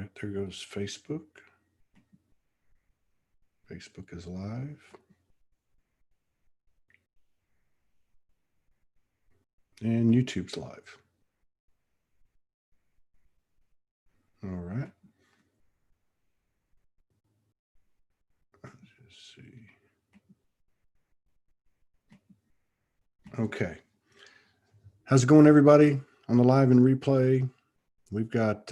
right, there goes Facebook. Facebook is live. And YouTube's live. All right. Let's just see. Okay. How's it going, everybody? On the live and replay, we've got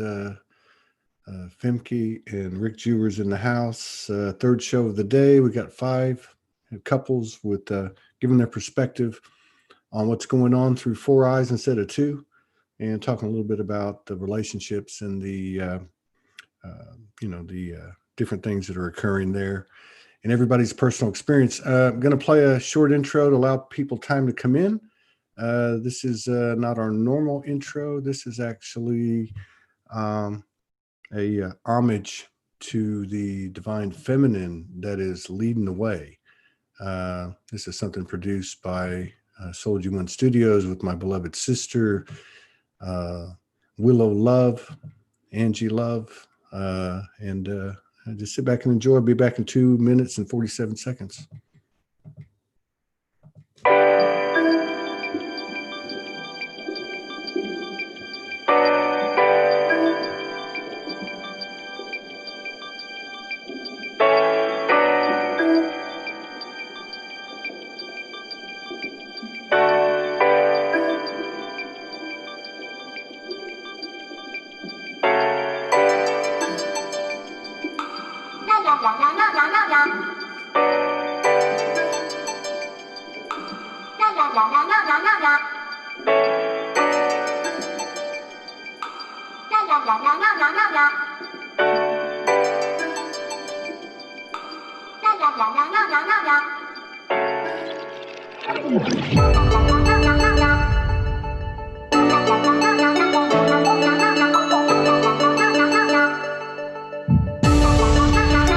Femke and Rick Jewers in the house. Third show of the day. We got 5 couples with giving their perspective on what's going on through 4 eyes instead of 2, and talking a little bit about the relationships and the different things that are occurring there and everybody's personal experience. I'm going to play a short intro to allow people time to come in. This is not our normal intro. This is actually a homage to the divine feminine that is leading the way. This is something produced by Soul G1 Studios with my beloved sister, Willow Love, Angie Love, and just sit back and enjoy. I'll be back in 2 minutes and 47 seconds.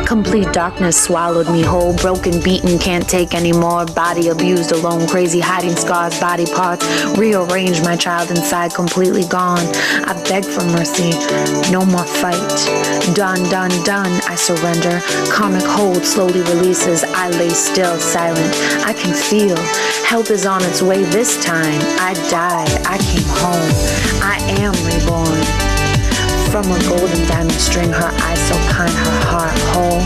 Complete darkness swallowed me whole, broken, beaten, can't take anymore. Body abused, alone, crazy, hiding scars, body parts. Rearranged, my child inside, completely gone. I beg for mercy, no more fight. Done, done, done, I surrender. Karmic hold slowly releases, I lay still, silent. I can feel, help is on its way this time. I died, I came home, I am reborn. From a golden diamond string, her eyes so kind, her heart whole.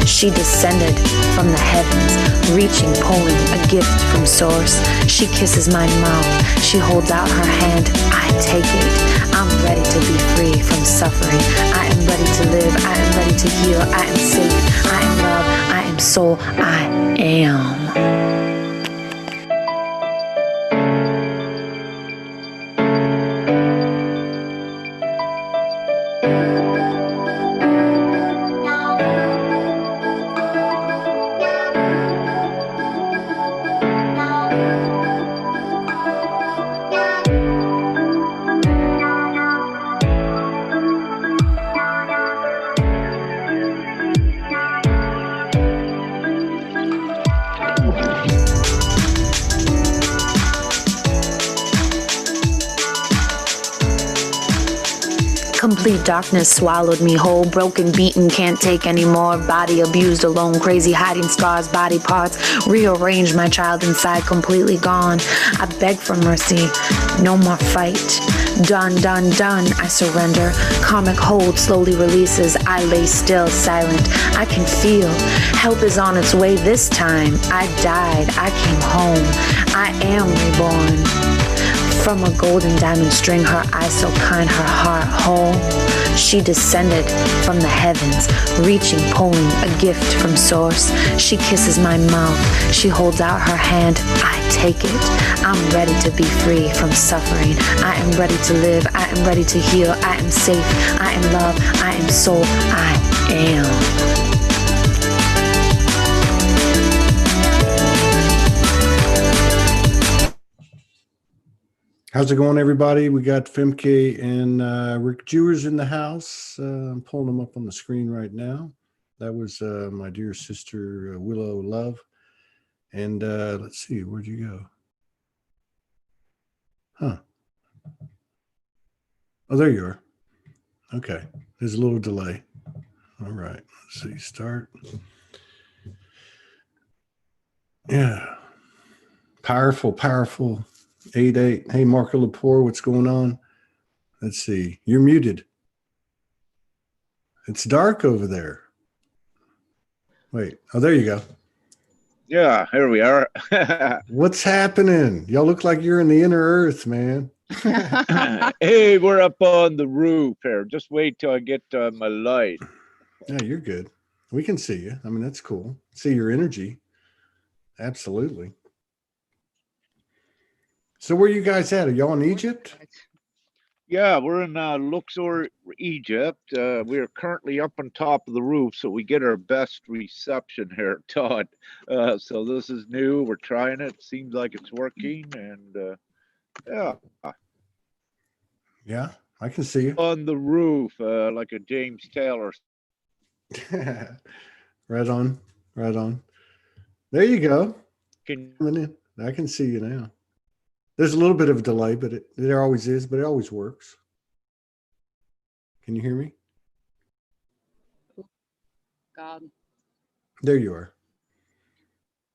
She descended from the heavens, reaching, pulling a gift from source. She kisses my mouth, she holds out her hand, I take it. I'm ready to be free from suffering. I am ready to live, I am ready to heal, I am safe, I am love, I am soul, I am. Complete darkness swallowed me whole, broken, beaten, can't take anymore. Body abused, alone, crazy, hiding scars, body parts. Rearranged, my child inside, completely gone. I beg for mercy, no more fight. Done, done, done, I surrender. Karmic hold slowly releases, I lay still, silent. I can feel, help is on its way this time. I died, I came home, I am reborn. From a golden diamond string, her eyes so kind, her heart whole. She descended from the heavens, reaching, pulling a gift from source. She kisses my mouth, she holds out her hand, I take it. I'm ready to be free from suffering. I am ready to live, I am ready to heal, I am safe, I am love, I am soul, I am. How's it going, everybody? We got Femke and Rick Jewers in the house. I'm pulling them up on the screen right now. That was my dear sister, Willow Love. And let's see, where'd you go? Huh. Oh, there you are. Okay. There's a little delay. All right. Let's see. Start. Yeah. Powerful, powerful. 8-8. Hey, Marco Lepore, what's going on? Let's see. You're muted. It's dark over there. Wait. Oh, there you go. Yeah, here we are. What's happening? Y'all look like you're in the inner earth, man. Hey, we're up on the roof here. Just wait till I get my light. Yeah, you're good. We can see you. I mean, that's cool. See your energy. Absolutely. So where you guys at? Are y'all in Egypt? Yeah, we're in Luxor, Egypt. We are currently up on top of the roof, so we get our best reception here, Todd. So this is new. We're trying it. Seems like it's working, and yeah. Yeah, I can see you. On the roof, like a James Taylor. Right on. Right on. There you go. Can I can see you now. There's a little bit of a delay, but there always is, but it always works. Can you hear me? God. There you are.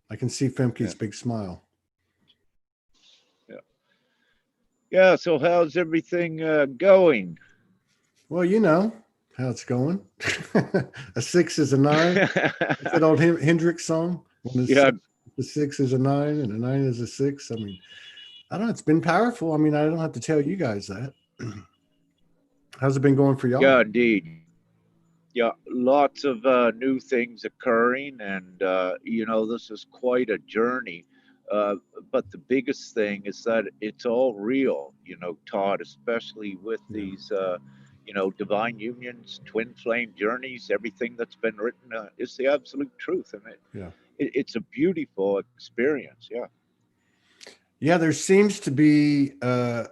I can see Femke's big smile. Yeah. Yeah, so how's everything going? Well, you know how it's going. A 6 is a 9. That's that old Hendrix song. Yeah. The 6 is a 9 and a 9 is a 6. I mean, I don't know. It's been powerful. I mean, I don't have to tell you guys that. How's it been going for y'all? Yeah, indeed. Yeah, lots of new things occurring, and you know, this is quite a journey. But the biggest thing is that it's all real, you know, Todd, especially with these, you know, divine unions, twin flame journeys. Everything that's been written is the absolute truth, and it's a beautiful experience. Yeah. Yeah, there seems to be a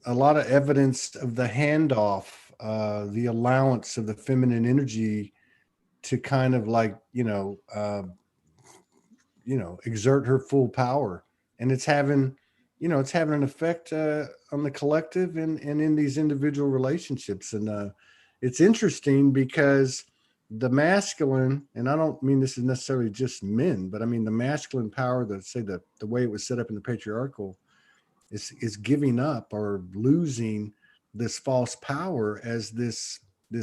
lot of evidence of the handoff, the allowance of the feminine energy to kind of like, exert her full power. And it's having an effect on the collective and in these individual relationships. And it's interesting because the masculine, and I don't mean this is necessarily just men, but I mean the masculine power, the way it was set up in the patriarchal is giving up or losing this false power as this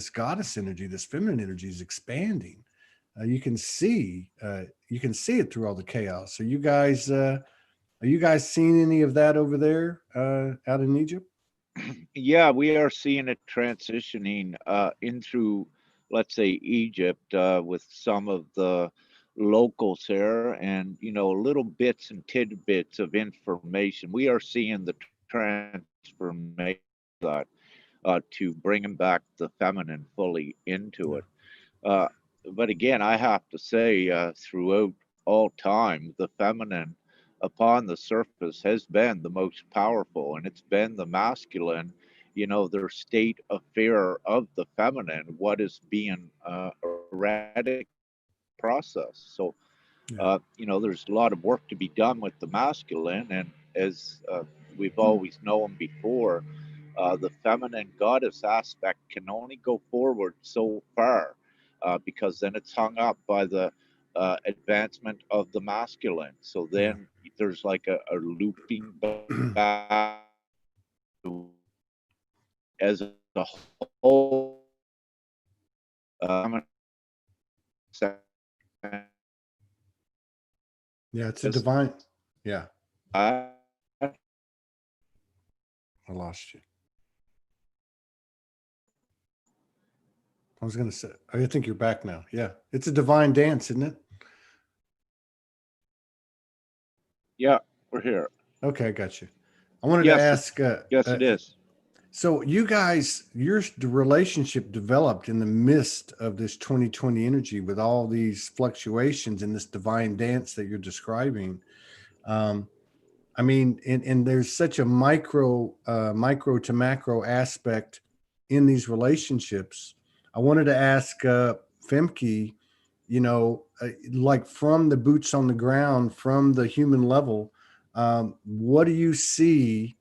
goddess energy, this feminine energy is expanding. You can see it through all the chaos. Are you guys seeing any of that over there out in Egypt? Yeah, we are seeing it transitioning in through, let's say, Egypt with some of the locals there, and you know, little bits and tidbits of information. We are seeing the transformation that to bringing back the feminine fully into it. Uh, but again, I have to say, throughout all time, the feminine upon the surface has been the most powerful, and it's been the masculine, you know, their state of fear of the feminine, what is being erratic process. So, you know, there's a lot of work to be done with the masculine, and as we've always known before, the feminine goddess aspect can only go forward so far because then it's hung up by the advancement of the masculine. So then there's like a looping back as a whole. Yeah, it's a divine. Yeah. I lost you. I was going to say, I think you're back now. Yeah. It's a divine dance, isn't it? Yeah, we're here. Okay, I got you. I wanted to ask. Yes, it is. So you guys, the relationship developed in the midst of this 2020 energy with all these fluctuations in this divine dance that you're describing. I mean, and there's such a micro to macro aspect in these relationships. I wanted to ask Femke, you know, like from the boots on the ground, from the human level, what do you see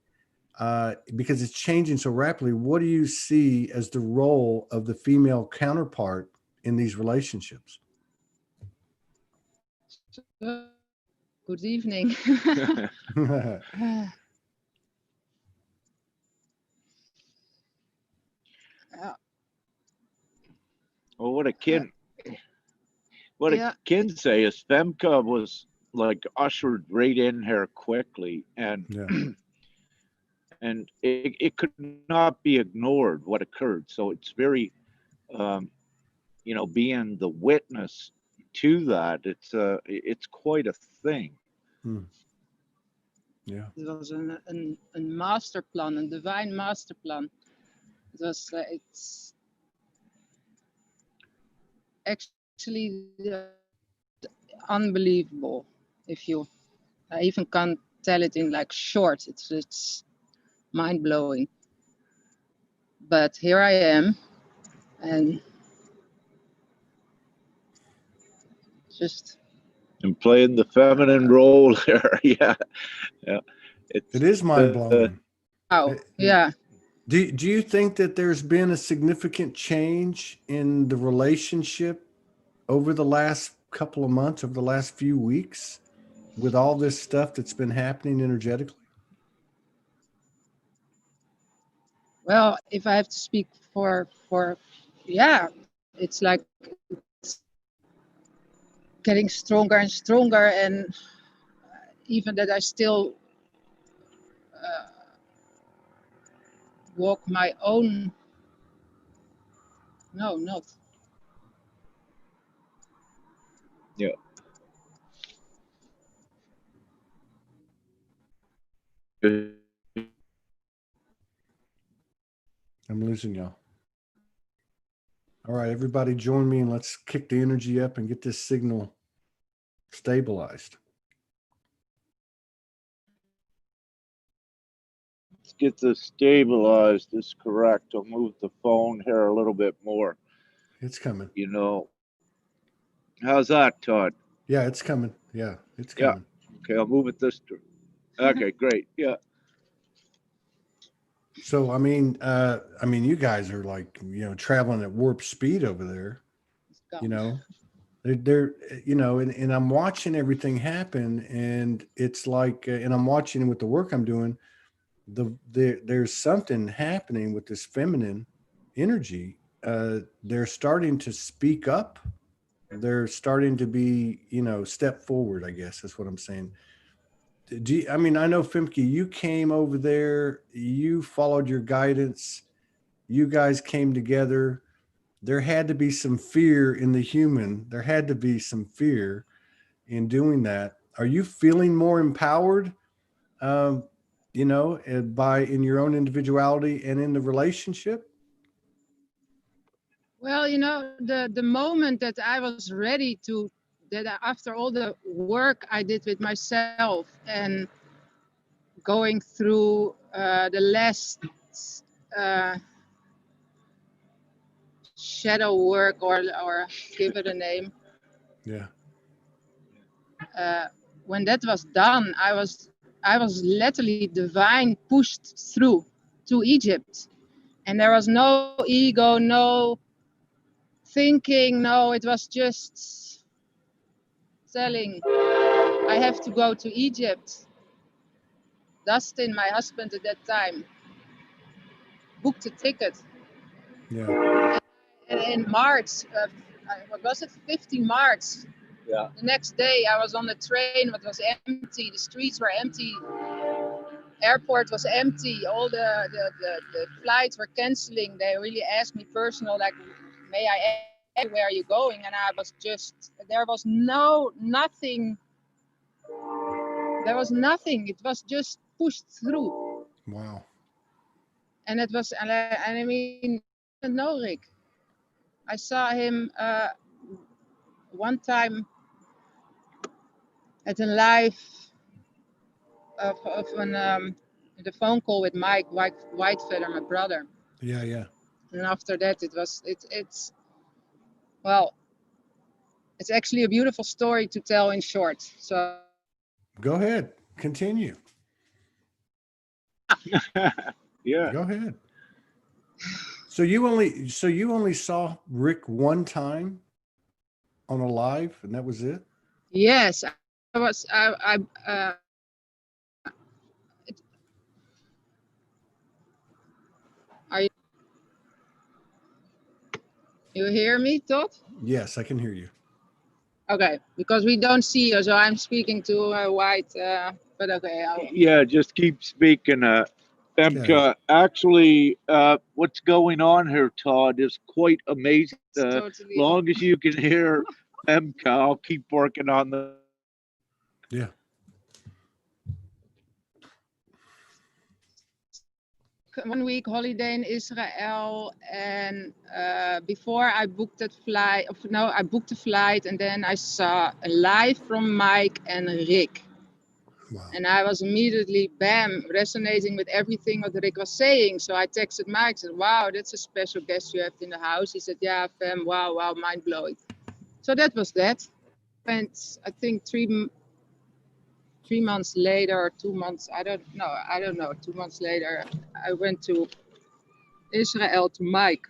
because it's changing so rapidly. What do you see as the role of the female counterpart in these relationships? Good evening. Well, what I Yeah. can say is Femke was like ushered right in here quickly, and Yeah. and it could not be ignored what occurred. So it's very, being the witness to that, it's quite a thing. Hmm. Yeah. It was a master plan, a divine master plan. It was it's actually unbelievable. I even can't tell it in like short. It's mind blowing. But here I am, and just And playing the feminine role there, yeah. It is mind blowing. wow, yeah. Do you think that there's been a significant change in the relationship over the last couple of months, over the last few weeks, with all this stuff that's been happening energetically? Well, if I have to speak for yeah, it's like it's getting stronger and stronger, and even that I still walk my own. No, not. Yeah. I'm losing y'all. All right, everybody join me and let's kick the energy up and get this signal stabilized. Let's get this stabilized. Is correct. I'll move the phone here a little bit more. It's coming. How's that, Todd? Yeah, it's coming. Yeah, it's coming. Yeah. Okay, I'll move it this direction. Okay, great. Yeah. So, I mean, you guys are like, traveling at warp speed over there. They're and I'm watching everything happen, and it's like, and I'm watching with the work I'm doing. There's something happening with this feminine energy. They're starting to speak up. They're starting to be, step forward, I guess that's what I'm saying. I know, Femke, you came over there, you followed your guidance, you guys came together. There had to be some fear in the human. There had to be some fear in doing that. Are you feeling more empowered, in your own individuality and in the relationship? Well, the moment that I was ready after all the work I did with myself and going through the last shadow work, or give it a name. Yeah. When that was done, I was literally divine pushed through to Egypt, and there was no ego, no thinking, no, it was just telling, I have to go to Egypt. Dustin, my husband at that time, booked a ticket. Yeah. And in March, what was it, 15 March? Yeah. The next day I was on the train, but it was empty, the streets were empty, airport was empty, all the flights were canceling. They really asked me personal, like, may I ask where are you going? And I was just, there was nothing. There was nothing. It was just pushed through. Wow. And it was, and I mean, no, Rick. I saw him one time at a live of the phone call with Mike Whitefeather, my brother. Yeah, yeah. And after that, it's well, it's actually a beautiful story to tell in short. So go ahead, continue. Yeah. Go ahead. So you only saw Rick one time on a live, and that was it? Yes, are you hear me, Todd? Yes, I can hear you. Okay, because we don't see you, so I'm speaking to a white. But okay, Yeah, just keep speaking. Femke, actually, what's going on here, Todd, is quite amazing. totally. Long as you can hear Femke, I'll keep working on the. Yeah. One week holiday in Israel, and before I booked that flight, I booked a flight, and then I saw a live from Mike and Rick. Wow. And I was immediately, bam, resonating with everything what Rick was saying. So I texted Mike, said, wow, that's a special guest you have in the house. He said, yeah, fam, wow, mind blowing. So that was that. And I think 3 months later, or 2 months, I don't know, 2 months later, I went to Israel to Mike.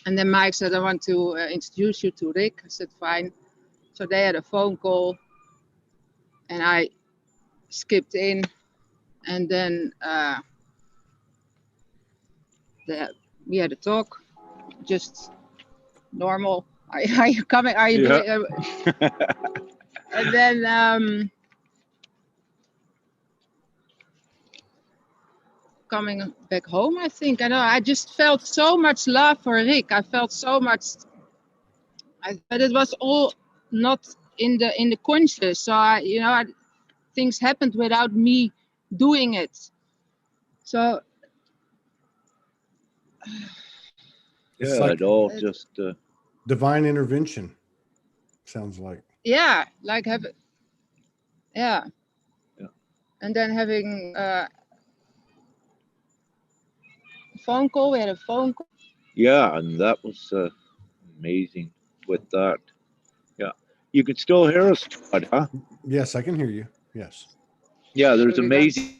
And then Mike said, I want to introduce you to Rick. I said, fine. So they had a phone call, and I skipped in, and then we had a talk, just normal. Are you coming? Are you Yeah. doing? And then coming back home, I think. I know. I just felt so much love for Rick. I felt so much. But it was all not in the conscious. So things happened without me doing it. So It's Yeah, like it all just. divine intervention, sounds like. yeah, like yeah. Yeah. And then having a phone call. We had a phone call. Yeah, and that was amazing with that. Yeah. You can still hear us, Todd, huh? Yes, I can hear you. Yes. Yeah, there's Really amazing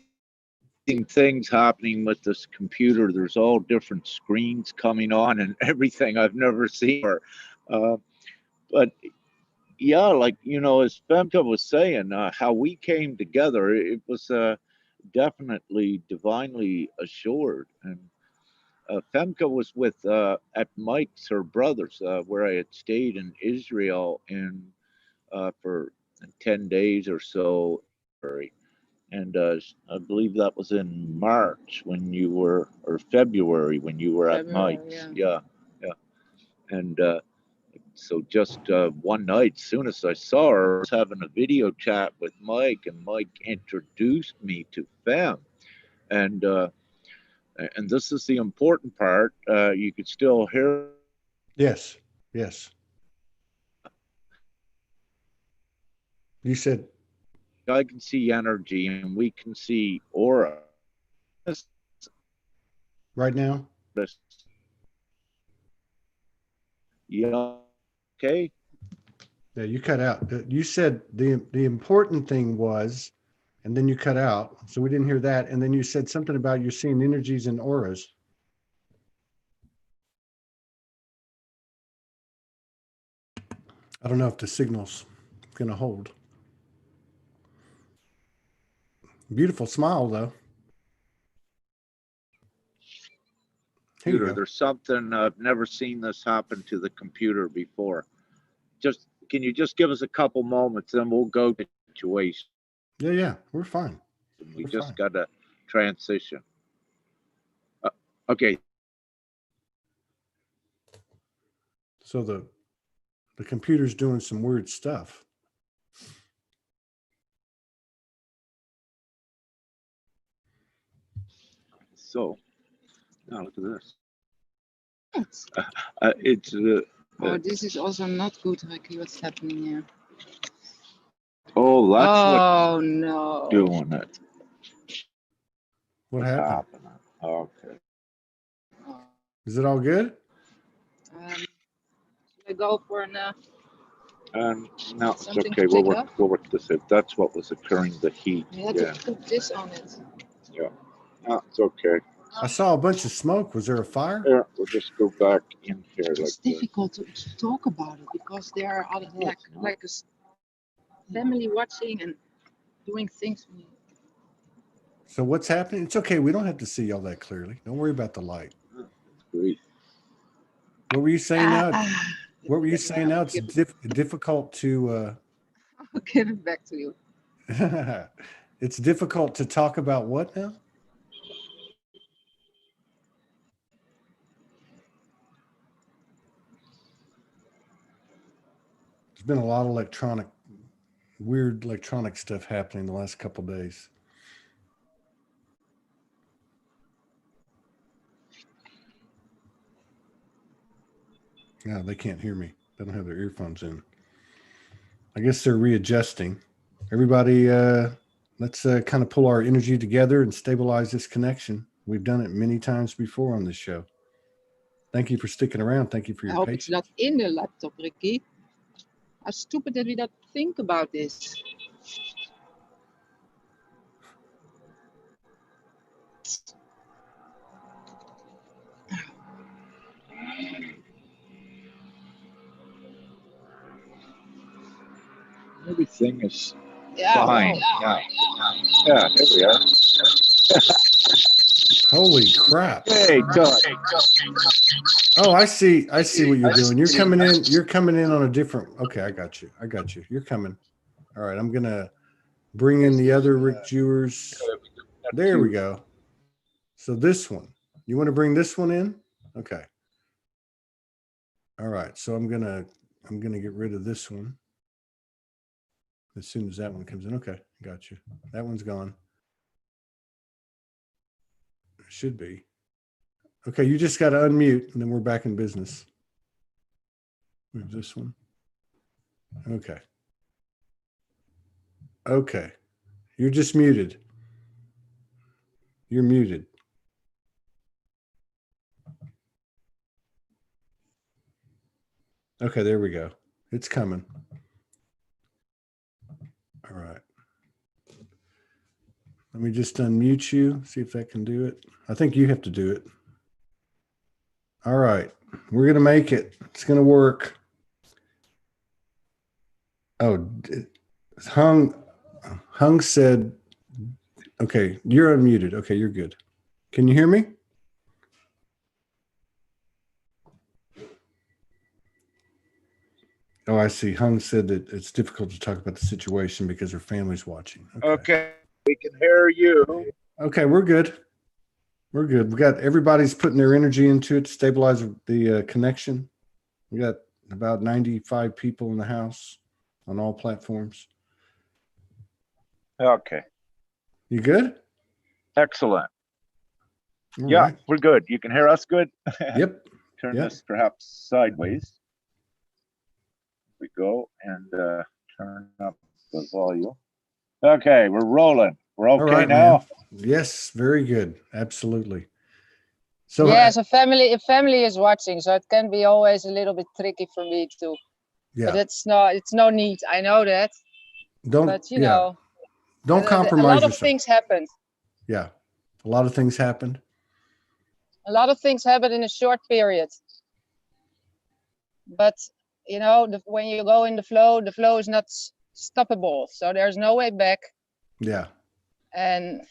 things happening with this computer. There's all different screens coming on and everything I've never seen. But yeah, like, as Femke was saying, how we came together, it was definitely divinely assured. And Femke was with at Mike's, her brother's, where I had stayed in Israel for 10 days or so. And I believe that was in March when you were, or February when you were at Mike's. Yeah. And so just one night, as soon as I saw her, I was having a video chat with Mike, and Mike introduced me to Fem. And this is the important part. You could still hear. Yes. You said I can see energy, and we can see aura. right now? Yeah. Okay. Yeah, you cut out. You said the important thing was, and then you cut out. So we didn't hear that. And then you said something about you're seeing energies and auras. I don't know if the signal's going to hold. Beautiful smile, though. Here you go. There's something, I've never seen this happen to the computer before. Can you just give us a couple moments, then we'll go to the situation. Yeah, we're fine. We just got to transition. Okay. So the computer's doing some weird stuff. So now look at this. What? It's this is also not good, Ricky. What's happening here? oh, that's no. Doing it. What happened? Happening? Okay. Is it all good? Should I go for an? No, it's Something okay. to We'll take work this out. That's what was occurring. The heat. We had to put this on it. Yeah. Oh, it's okay. I saw a bunch of smoke. Was there a fire? Here, we'll just go back in here like It's this. difficult to talk about it because there are other like a family watching and doing things. So what's happening? It's okay. We don't have to see all that clearly. Don't worry about the light. Great. What were you saying now? Ah, What were you saying now? It's difficult to. I'll give it back to you. It's difficult to talk about what now? There's been a lot of weird electronic stuff happening the last couple of days. No, they can't hear me. They don't have their earphones in. I guess they're readjusting. Everybody, let's kind of pull our energy together and stabilize this connection. We've done it many times before on this show. Thank you for sticking around. Thank you for I your hope it's patience. not in the laptop, Ricky. How stupid that we don't think about this. Everything is Yeah, fine. well, Yeah, here we are. Holy crap. Hey, Todd. Oh, I see what you're doing. You're coming in on a different. Okay, I got you. You're coming. All right, I'm gonna bring in the other Rick Jewers. There we go. So this one, you want to bring this one in? Okay. All right. So I'm gonna get rid of this one as soon as that one comes in. Okay, got you. That one's gone. It should be. Okay, you just got to unmute, and then we're back in business. Move this one. Okay. Okay. You're just muted. You're muted. Okay, there we go. It's coming. All right. Let me just unmute you, see if that can do it. I think you have to do it. All right. We're going to make it. It's going to work. Oh, Hung said, okay, you're unmuted. Okay, you're good. Can you hear me? Oh, I see. Hung said that it's difficult to talk about the situation because her family's watching. Okay, we can hear you. Okay, we're good. We're good. We got everybody's putting their energy into it to stabilize the connection. We got about 95 people in the house on all platforms. Okay. You good? Excellent. All Yeah, right. we're good. You can hear us good? Yep. Turn Yep. this perhaps sideways. We go and turn up the volume. Okay, we're rolling. We're okay right, now? man. Yes, very good. Absolutely. So yes, a family is watching, so it can be always a little bit tricky for me too. yeah. But it's no need. I know that. But you know, don't compromise a lot of yourself. things happened. Yeah. A lot of things happened. A lot of things happened in a short period. But you know, when you go in the flow is not stoppable. So there's no way back. Yeah. And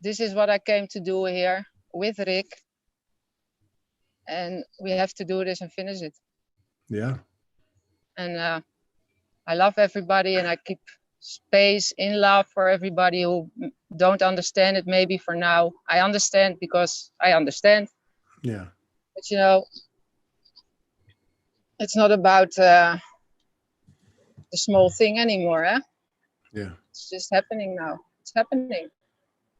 this is what I came to do here with Rick. And we have to do this and finish it. Yeah. And I love everybody, and I keep space in love for everybody who don't understand it maybe for now. I understand because I understand. Yeah. But you know, it's not about the small thing anymore, eh? Yeah. It's just happening now. It's happening.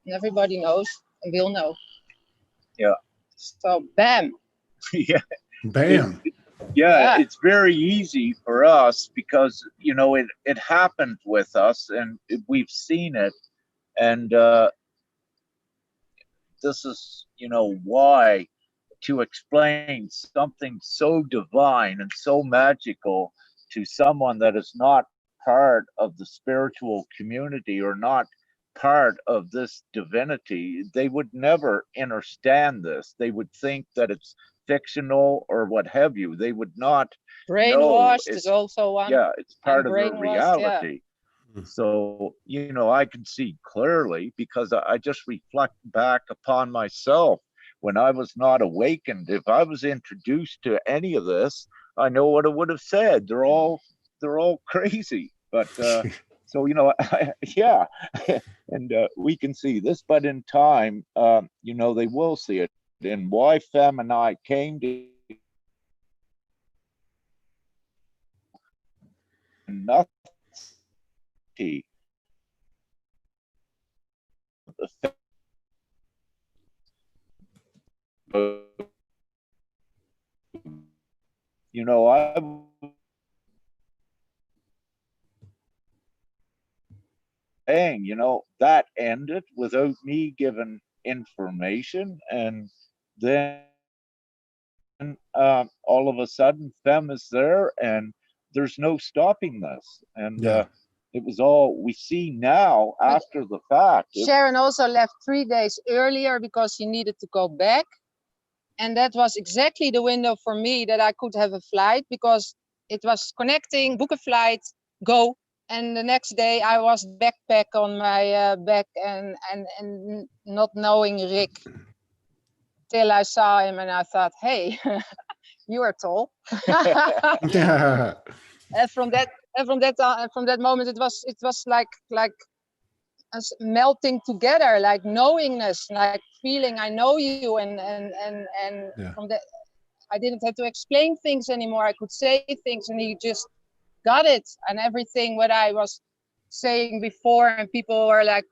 And everybody knows and will know. Yeah. So bam. Yeah. Bam. Yeah, it's very easy for us because, you know, it happened with us and we've seen it. And this is, you know, why to explain something so divine and so magical to someone that is not part of the spiritual community or not part of this divinity, they would never understand this. They would think that it's fictional or what have you. They would not know Brainwashed is it's, also one. yeah, it's I'm part of their brainwashed, yeah. reality. So, you know, I can see clearly because I just reflect back upon myself when I was not awakened. If I was introduced to any of this, I know what I would have said. They're all crazy. But so, you know, yeah, and we can see this, but in time, you know, they will see it. And why Fem and I came to nothing. You know, I saying, you know, that ended without me giving information, and then all of a sudden, Fem is there, and there's no stopping this. And Yeah. it was all we see now after the fact. Sharon also left 3 days earlier because she needed to go back. And that was exactly the window for me that I could have a flight, because it was connecting, book a flight, go. And the next day I was backpack on my back and not knowing Rick, till I saw him and I thought, hey, you are tall. And from that moment, it was like us melting together, like knowingness, like feeling I know you, and Yeah. from that I didn't have to explain things anymore. I could say things and he just got it. And everything what I was saying before, and people were like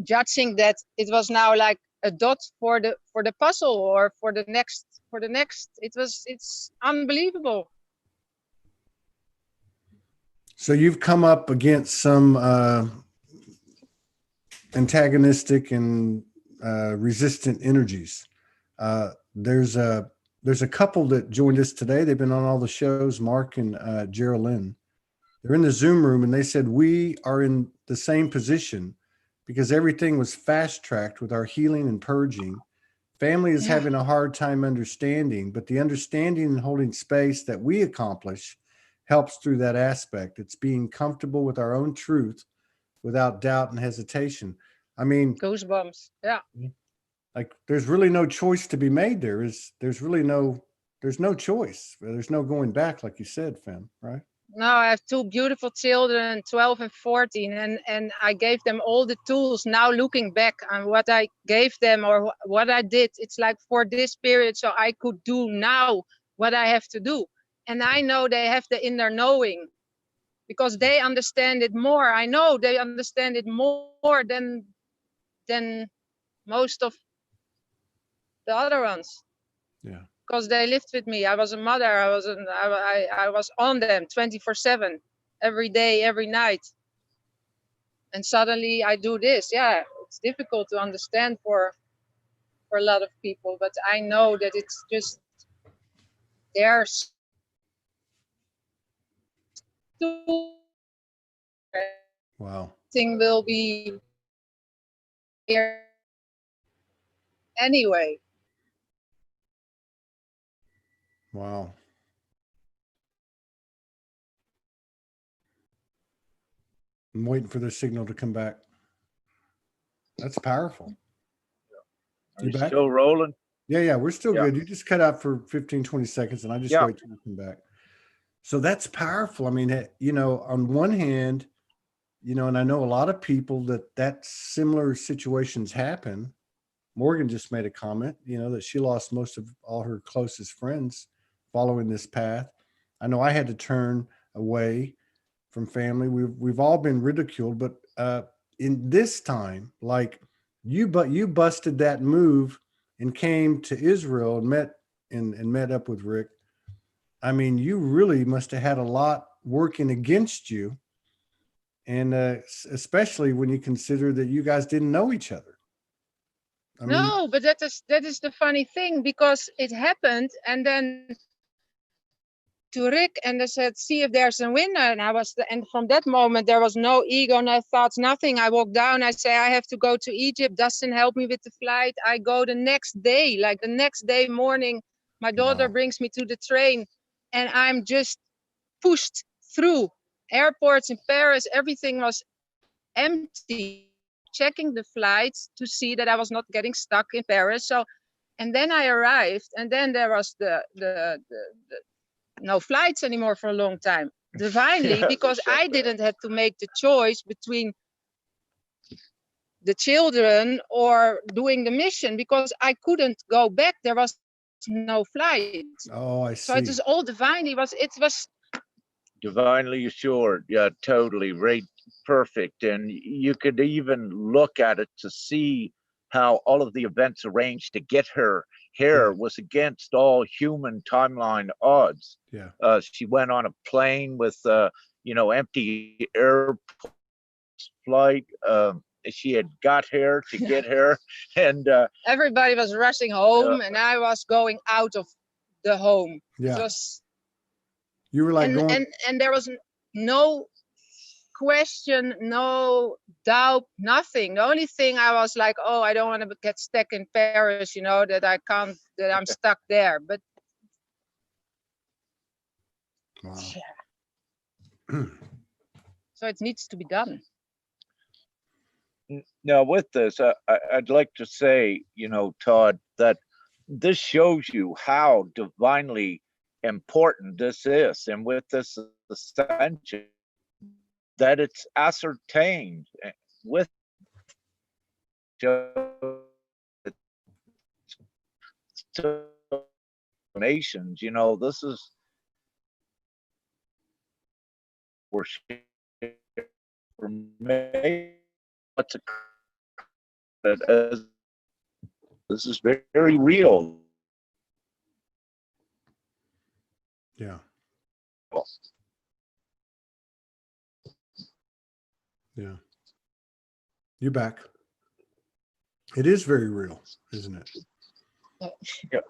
judging that it was now like a dot for the puzzle or for the next. It's unbelievable. So you've come up against some antagonistic and resistant energies. There's a couple that joined us today. They've been on all the shows, Mark and Geraldine. They're in the Zoom room, and they said we are in the same position because everything was fast tracked with our healing and purging. Family is having a hard time understanding, but the understanding and holding space that we accomplish helps through that aspect. It's being comfortable with our own truth without doubt and hesitation. I mean, Goosebumps. Yeah. like there's really no choice to be made. There's no choice. There's no going back, like you said, Fem, right? No, I have two beautiful children, 12 and 14, and I gave them all the tools. Now looking back on what I gave them or what I did, it's like for this period, so I could do now what I have to do. And I know they have the inner knowing because they understand it more. I know they understand it more than most of the other ones. Yeah. Because they lived with me. I was a mother. I was on them 24/7, every day, every night. And suddenly I do this. Yeah, it's difficult to understand for a lot of people, but I know that it's just theirs. Wow. Thing will be here anyway. Wow. I'm waiting for the signal to come back. That's powerful. Are You you back? still rolling? Yeah, we're still Yeah. good. You just cut out for 15, 20 seconds and I just Yeah. wait till you come back. So that's powerful. I mean, you know, on one hand, you know, and I know a lot of people that similar situations happen. Morgan just made a comment, you know, that she lost most of all her closest friends following this path. I know I had to turn away from family. We've all been ridiculed, but in this time, like you busted that move and came to Israel and met up with Rick. I mean, you really must have had a lot working against you, and especially when you consider that you guys didn't know each other. I mean, No, but that is the funny thing, because it happened and then to Rick and they said, see if there's a winner. And from that moment, there was no ego, no thoughts, nothing. I walked down, I say, I have to go to Egypt. Dustin helped me with the flight. I go the next day, like the next day morning, my daughter brings me to the train and I'm just pushed through airports in Paris. Everything was empty, checking the flights to see that I was not getting stuck in Paris. So, and then I arrived and then there was the no flights anymore for a long time, divinely, because I didn't have to make the choice between the children or doing the mission, because I couldn't go back. There was no flight. Oh, I see. So it was all divinely. It was Divinely assured. Yeah, totally. Right. Perfect. And you could even look at it to see how all of the events arranged to get her here was against all human timeline odds. Yeah. She went on a plane with, empty airport flight. She had got here to get her, and everybody was rushing home, and I was going out of the home. Yeah. Just you were like going, and there was no question, no doubt, nothing. The only thing I was like, oh, I don't want to get stuck in Paris, that I can't, that I'm stuck there. But wow. Yeah. So it needs to be done. Now with this, I'd like to say, Todd, that this shows you how divinely important this is. And with this ascension, that it's ascertained with nations. This is for me. What's this is very, very real. Yeah. Yeah. You're back. It is very real, isn't it? Yeah.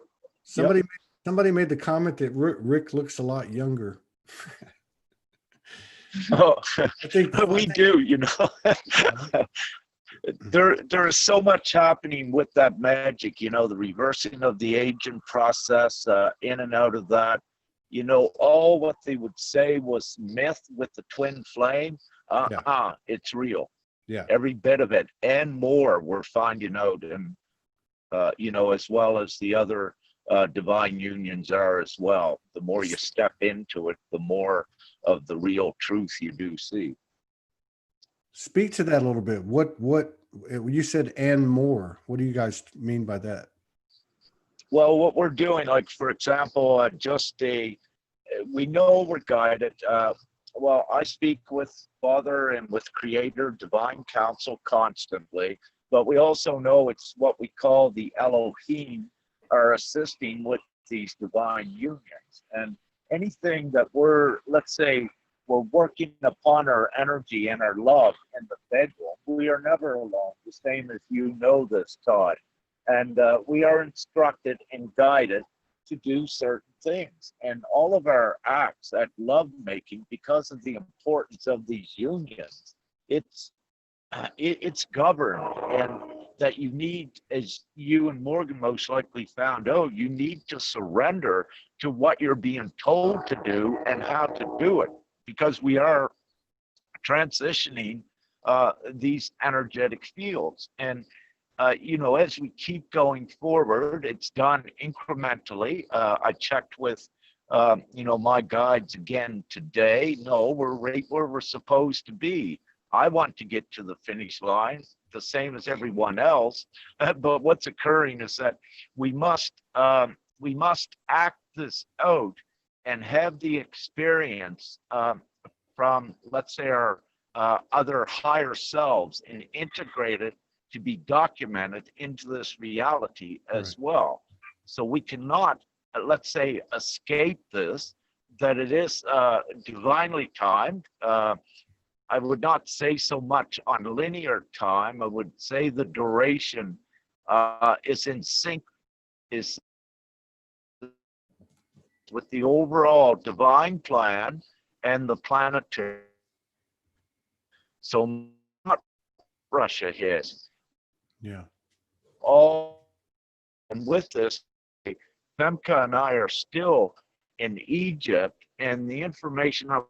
Somebody made the comment that Rick looks a lot younger. Oh, I think we do, There is so much happening with that magic, the reversing of the aging process, in and out of that. All what they would say was myth with the twin flame. It's real. Yeah. Every bit of it and more we're finding out, and as well as the other divine unions are as well. The more you step into it, the more of the real truth you do see. Speak to that a little bit. What you said and more. What do you guys mean by that? Well, what we're doing, like for example, we know we're guided. Well, I speak with Father and with Creator, Divine Counsel constantly, but we also know it's what we call the Elohim are assisting with these divine unions. And anything that we're working upon our energy and our love in the bedroom, we are never alone, the same as this, Todd. And we are instructed and guided to do certain things. And all of our acts at lovemaking, because of the importance of these unions, it's governed, and that you need, as you and Morgan most likely found out, you need to surrender to what you're being told to do and how to do it, because we are transitioning these energetic fields. And as we keep going forward, it's done incrementally. I checked with my guides again today. No, we're right where we're supposed to be. I want to get to the finish line, the same as everyone else. But what's occurring is that we must act this out and have the experience from, let's say, our other higher selves, and integrate it to be documented into this reality as well. So we cannot, let's say, escape this, that it is divinely timed. I would not say so much on linear time. I would say the duration is in sync, is with the overall divine plan and the planetary. So not rush ahead. Yeah. All and with this, Femke and I are still in Egypt, and the information of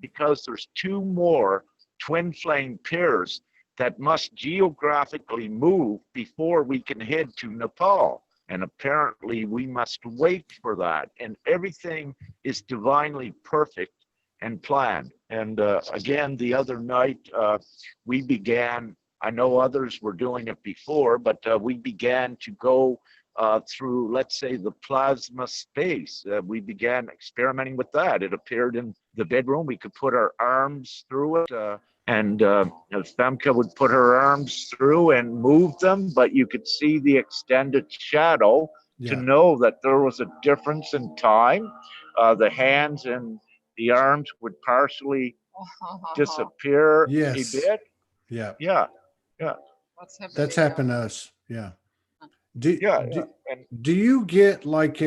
because there's two more twin flame pairs that must geographically move before we can head to Nepal. And apparently we must wait for that. And everything is divinely perfect and planned. And again, the other night, we began, I know others were doing it before, but we began to go through, let's say, the plasma space. We began experimenting with that. It appeared in the bedroom. We could put our arms through it. And Femke would put her arms through and move them, but you could see the extended shadow to know that there was a difference in time. The hands and the arms would partially disappear a bit. Yeah. Yeah. Yeah. That's happened to us. Yeah. Do And you get like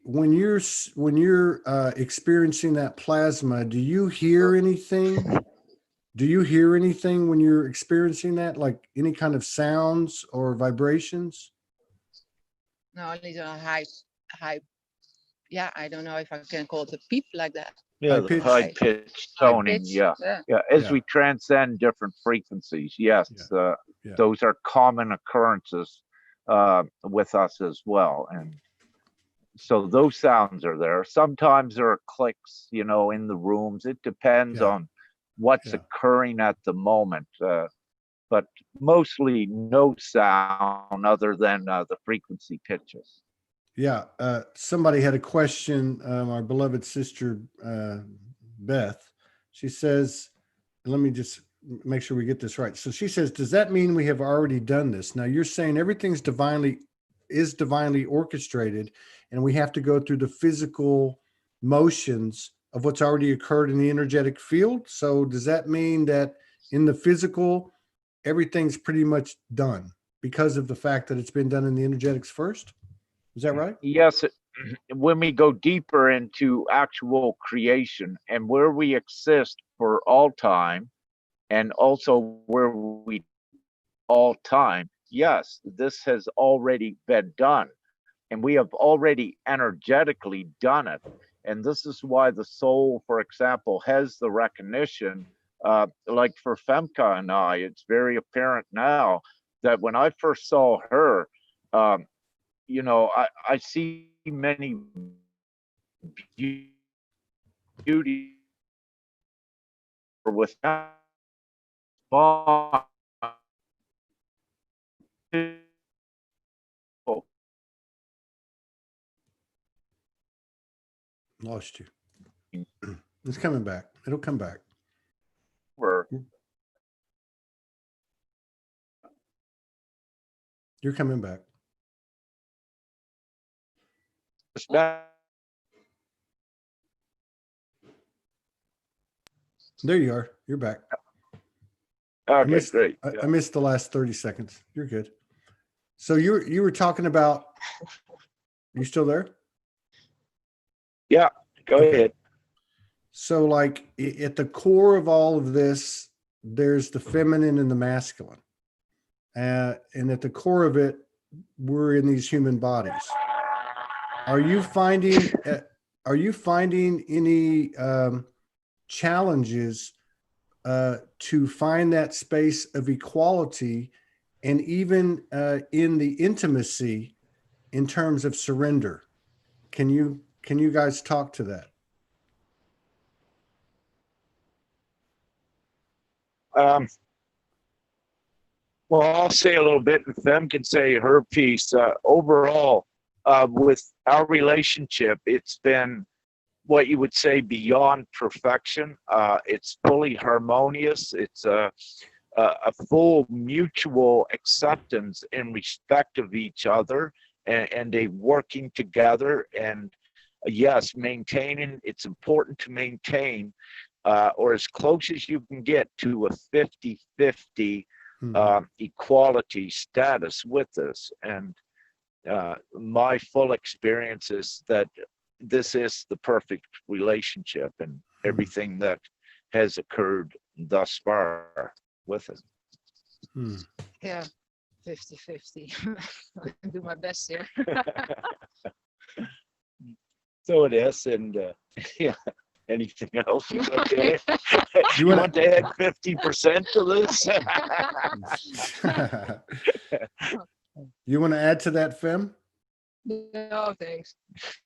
when you're experiencing that plasma, do you hear anything? Do you hear anything when you're experiencing that, like any kind of sounds or vibrations? No, only the high. Yeah, I don't know if I can call it a peep like that. yeah, the high pitched toning. High pitch, Yeah. As Yeah. we transcend different frequencies, yes, Yeah. those are common occurrences with us as well. And so those sounds are there. Sometimes there are clicks, in the rooms. It depends on what's occurring at the moment. But mostly no sound other than the frequency pitches. Yeah. Somebody had a question. Our beloved sister, Beth, she says, and let me just make sure we get this right. So she says, does that mean we have already done this? Now you're saying everything's divinely orchestrated, and we have to go through the physical motions of what's already occurred in the energetic field. So does that mean that in the physical, everything's pretty much done because of the fact that it's been done in the energetics first? Is that right? Yes. When we go deeper into actual creation and where we exist for all time, and also where we all time, yes, this has already been done, and we have already energetically done it. And this is why the soul, for example, has the recognition, like for Femke and I, it's very apparent now that when I first saw her, I see many beauty with Lost you. It's coming back. It'll come back. You're coming back. There you are. You're back. Okay, great. I missed the last 30 seconds. You're good. So you were talking about, you still there? Yeah, go ahead. So like at the core of all of this, there's the feminine and the masculine. And at the core of it, we're in these human bodies. Are you finding any challenges to find that space of equality, and even in the intimacy in terms of surrender? Can you guys talk to that? Well, I'll say a little bit, and Fem can say her piece. Overall, with our relationship, it's been what you would say beyond perfection. It's fully harmonious. It's a full mutual acceptance and respect of each other, and a working together. And yes, maintaining, it's important to maintain, or as close as you can get to a 50-50 equality status with us. And my full experience is that this is the perfect relationship, and everything that has occurred thus far with it. Yeah, 50-50. I do my best here. So it is, and yeah. Anything else you want to add? You You want to add 50% to this? You want to add to that, Fem? No, thanks.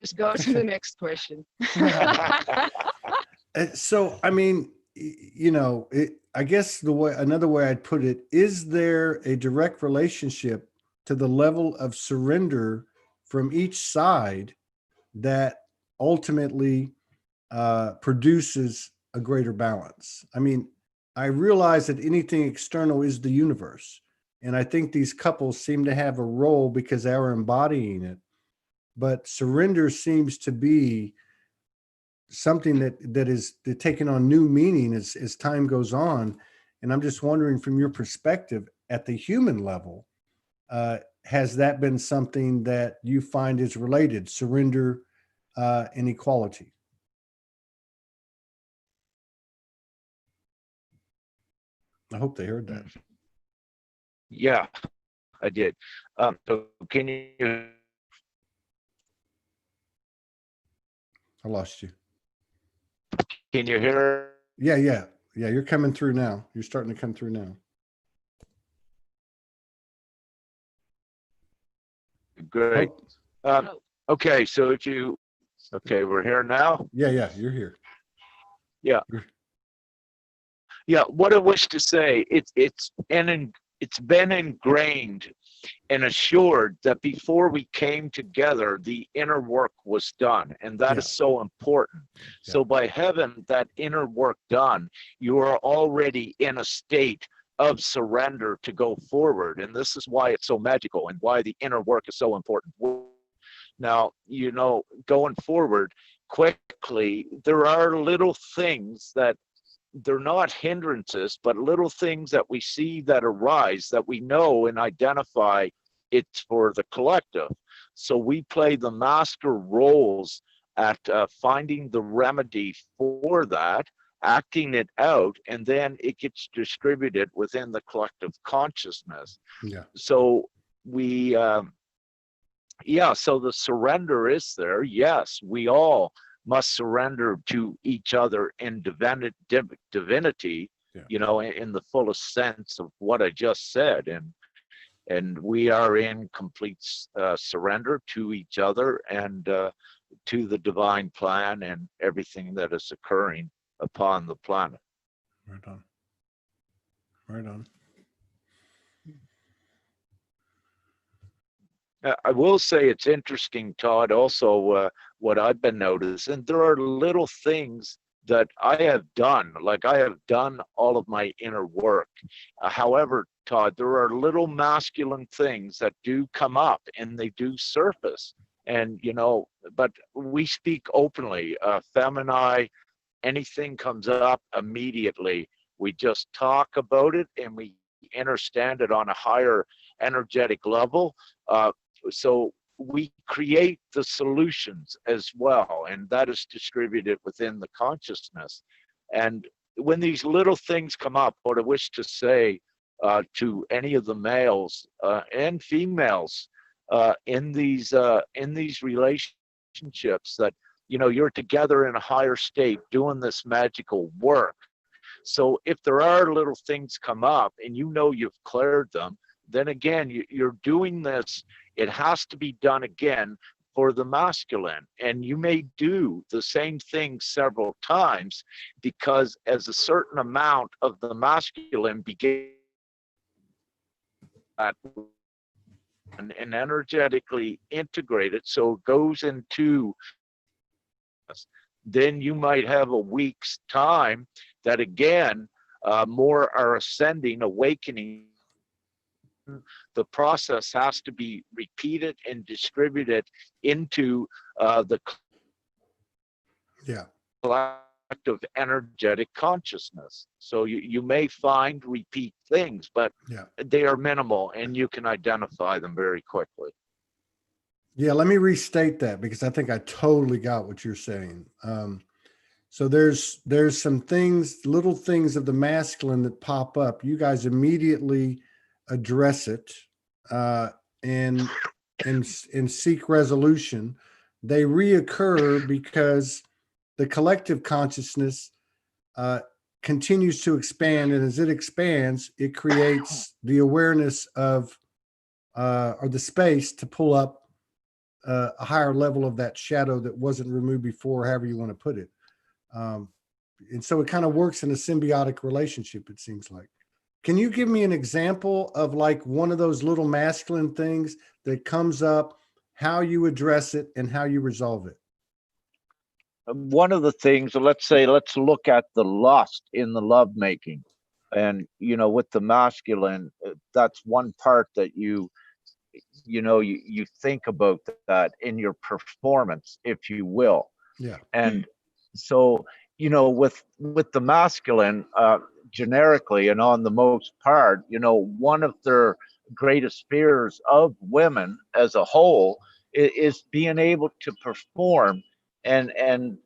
Just go to the next question. So, I mean, you know, I guess another way I'd put it, is there a direct relationship to the level of surrender from each side that ultimately produces a greater balance? I mean, I realize that anything external is the universe. And I think these couples seem to have a role because they are embodying it. But surrender seems to be something that is taking on new meaning as time goes on. And I'm just wondering, from your perspective at the human level, has that been something that you find is related, surrender and equality? I hope they heard that. Yeah, I did. So can you? I lost you. Can you hear? Yeah. You're coming through now. You're starting to come through now. Great. Okay, so okay, we're here now. Yeah, you're here. Yeah. Yeah, what I wish to say, it's been ingrained and assured that before we came together, the inner work was done, and that is so important. So by having that inner work done, you are already in a state of surrender to go forward, and this is why it's so magical and why the inner work is so important. Now, you know, going forward quickly, there are little things that they're not hindrances, but little things that we see that arise that we know and identify it's for the collective. So we play the master roles at finding the remedy for that, acting it out, and then it gets distributed within the collective consciousness. Yeah. So we, so the surrender is there. Yes, we all must surrender to each other in divinity, you know, in the fullest sense of what I just said. And we are in complete surrender to each other and to the divine plan and everything that is occurring upon the planet. Right on. Right on. I will say it's interesting, Todd, also what I've been noticing, there are little things that I have done, like I have done all of my inner work. However, Todd, there are little masculine things that do come up and they do surface. And, you know, but we speak openly, Fem and I, anything comes up immediately. We just talk about it and we understand it on a higher energetic level. So we create the solutions as well, and that is distributed within the consciousness. And when these little things come up, what I wish to say to any of the males and females in these relationships, that, you know, you're together in a higher state doing this magical work. So if there are little things come up and you know you've cleared them, then again, you're doing this. It has to be done again for the masculine. And you may do the same thing several times, because as a certain amount of the masculine begins and energetically integrated, so it goes into, then you might have a week's time that again, more are ascending, awakening. The process has to be repeated and distributed into the collective energetic consciousness. So you may find repeat things, but they are minimal and you can identify them very quickly. Yeah, let me restate that because I think I totally got what you're saying. So there's some things, little things of the masculine that pop up. You guys immediately address it, uh, and and seek resolution. They reoccur because the collective consciousness uh, continues to expand, and as it expands, it creates the awareness of or the space to pull up a higher level of that shadow that wasn't removed before, however you want to put it. Um, and so it kind of works in a symbiotic relationship, it seems like. Can you give me an example of like one of those little masculine things that comes up, how you address it and how you resolve it? One of the things, let's look at the lust in the lovemaking. And, with the masculine, that's one part that you think about that in your performance, if you will. Yeah. And so, with the masculine, generically and on the most part, one of their greatest fears of women as a whole is being able to perform and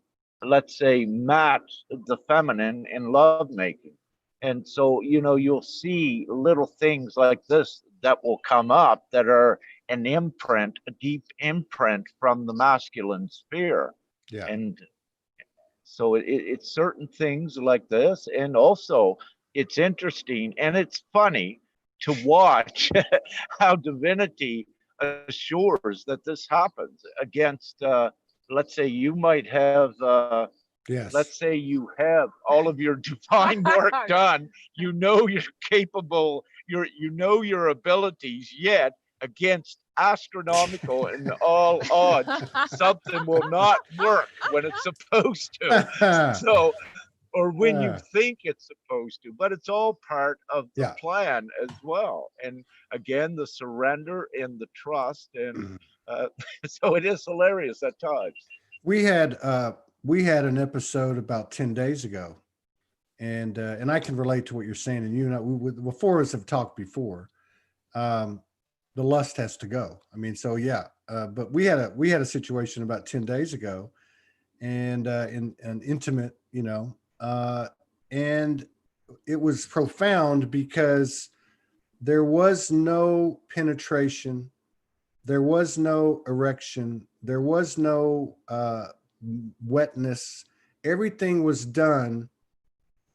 let's say match the feminine in lovemaking. And so, you'll see little things like this that will come up that are an imprint, a deep imprint from the masculine sphere. Yeah. And so it's certain things like this. And also, it's interesting and it's funny to watch how divinity assures that this happens against, let's say you might have, Yes. let's say you have all of your divine work done, you're capable, your abilities, yet against astronomical and all odds, something will not work when it's supposed to. So, or when you think it's supposed to, but it's all part of the Yeah. plan as well. And again, the surrender and the trust, and uh, so it is hilarious at times. We had an episode about 10 days ago, and I can relate to what you're saying. And you know, the four of us have talked before. Um, the lust has to go. I mean, so yeah. But we had a situation about 10 days ago, and in an intimate, and it was profound because there was no penetration, there was no erection, there was no wetness. Everything was done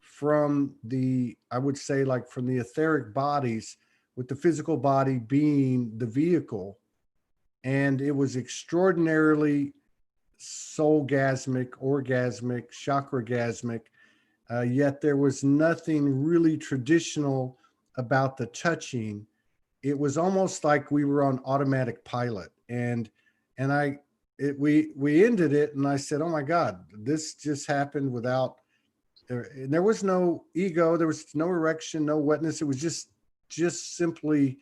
from the, I would say, like from the etheric bodies, with the physical body being the vehicle. And it was extraordinarily soulgasmic, orgasmic, chakragasmic. Yet there was nothing really traditional about the touching. It was almost like we were on automatic pilot. And we ended it, and I said, "Oh my God, this just happened without." And there was no ego, there was no erection, no wetness. It was just simply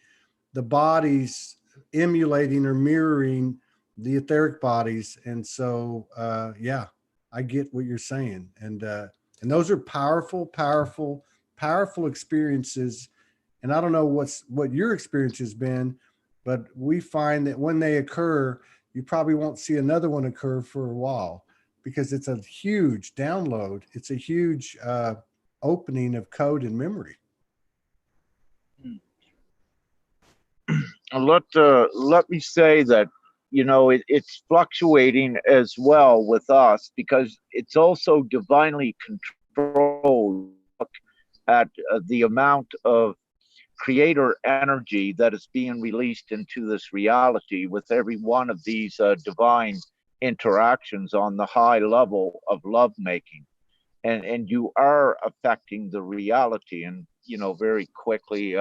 the bodies emulating or mirroring the etheric bodies. And so, yeah, I get what you're saying. And those are powerful, powerful, powerful experiences. And I don't know what your experience has been, but we find that when they occur, you probably won't see another one occur for a while because it's a huge download. It's a huge opening of code and memory. Let me say that it's fluctuating as well with us because it's also divinely controlled. Look at the amount of creator energy that is being released into this reality with every one of these divine interactions on the high level of lovemaking. And you are affecting the reality. And very quickly,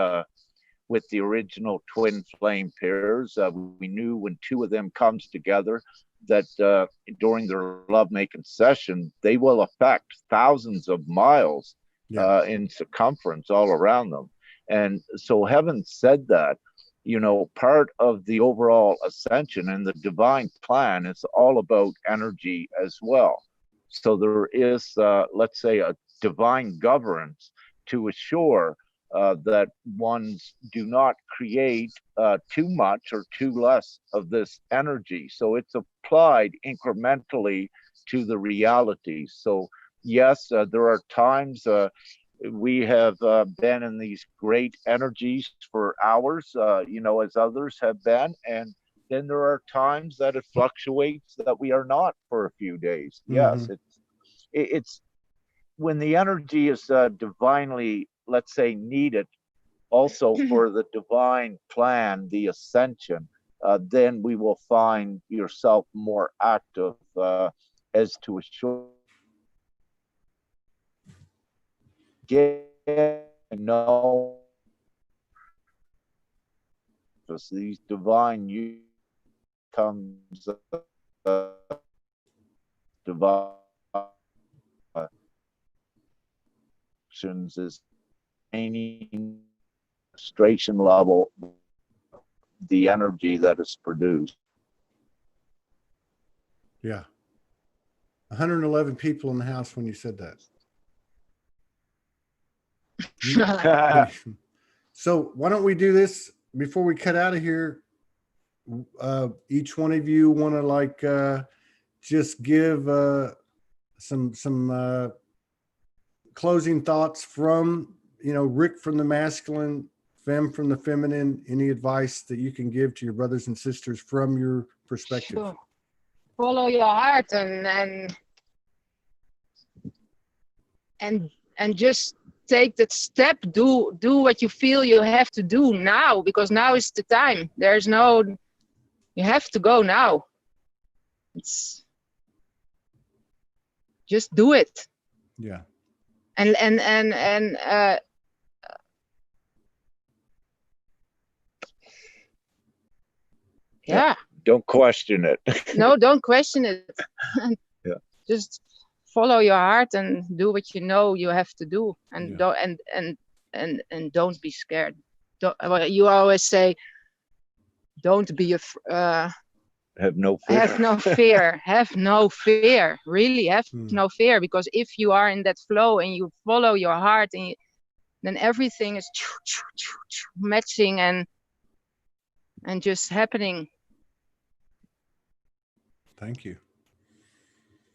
with the original twin flame pairs, we knew when two of them comes together that during their lovemaking session, they will affect thousands of miles in circumference all around them. And so having said that, part of the overall ascension and the divine plan is all about energy as well. So there is, let's say, a divine governance to assure that ones do not create too much or too less of this energy. So it's applied incrementally to the reality. So yes, there are times we have been in these great energies for hours, as others have been. And then there are times that it fluctuates that we are not for a few days. Yes, it's when the energy is divinely, let's say, needed also for the divine plan, the ascension, then we will find yourself more active as to assure get know these divine comes divine actions is any demonstration level the energy that is produced. Yeah. 111 people in the house when you said that. So why don't we do this before we cut out of here? Each one of you want to just give some closing thoughts from, Rick from the masculine, Fem from the feminine, any advice that you can give to your brothers and sisters from your perspective? Sure. Follow your heart and just take that step. Do what you feel you have to do now, because now is the time. You have to go now. It's just do it. Yeah. And yeah. Don't question it. No, don't question it. Yeah. Just follow your heart and do what you know you have to do, and don't be scared. You always say, don't be have no fear. Have no fear. Have no fear. Really, have no fear, because if you are in that flow and you follow your heart, then everything is matching and just happening. Thank you.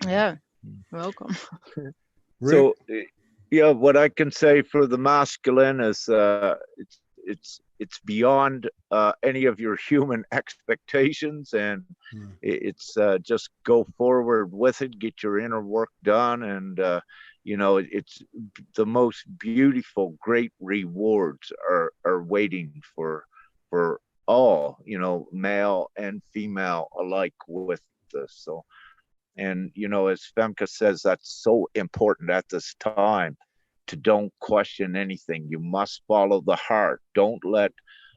Yeah, welcome. So, yeah, what I can say for the masculine is it's beyond any of your human expectations, and it's just go forward with it, get your inner work done, and it's the most beautiful, great rewards are waiting for all, male and female alike with this. So, and as Femke says, that's so important at this time, to don't question anything. You must follow the heart. Don't let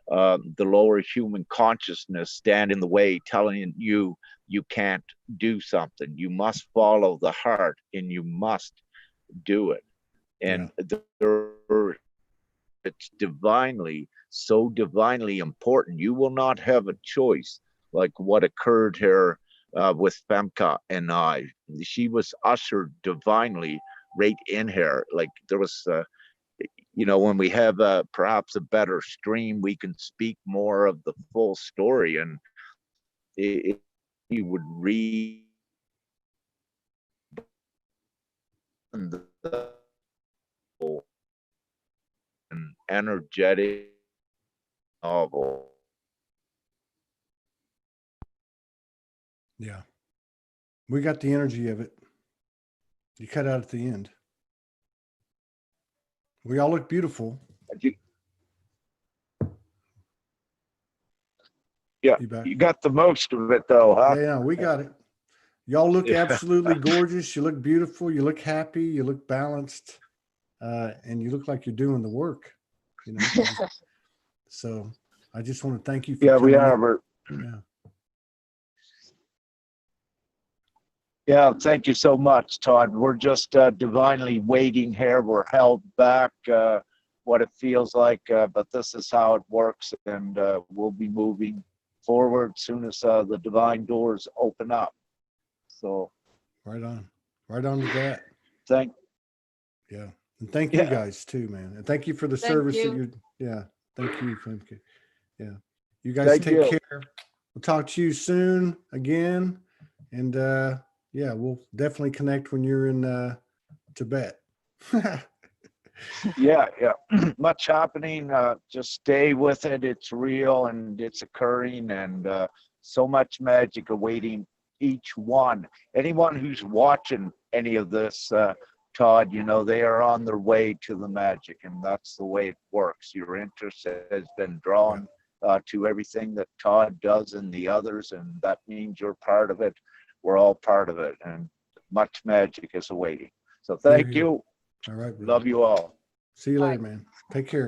the lower human consciousness stand in the way, telling you can't do something. You must follow the heart, and you must do it. And it's so divinely important. You will not have a choice, like what occurred here with Femke and I. She was ushered divinely right in here. Like there was, when we have perhaps a better stream, we can speak more of the full story, and you would read the an energetic novel. Yeah. We got the energy of it. You cut out at the end. We all look beautiful. Yeah, you got the most of it though, huh? Yeah, we got it. Y'all look absolutely gorgeous. You look beautiful. You look happy. You look balanced. And you look like you're doing the work. So I just want to thank you for coming. We are. Yeah, thank you so much, Todd. We're just divinely waiting here. We're held back, what it feels like, but this is how it works, and we'll be moving forward as soon as the divine doors open up. So right on to that. Thank And thank you Yeah. guys too, man. And thank you for the Thank service that you. yeah. Thank you, Femke. Yeah. You guys Thank take you. care. We'll talk to you soon again. And yeah, we'll definitely connect when you're in Tibet. Yeah, much happening. Just stay with it. It's real and it's occurring, and so much magic awaiting each one. Anyone who's watching any of this, Todd, you know, they are on their way to the magic, and that's the way it works. Your interest has been drawn to everything that Todd does and the others, and that means you're part of it. We're all part of it, and much magic is awaiting. So thank you. All right, brother. Love you all. See you Bye. later, man. Take care.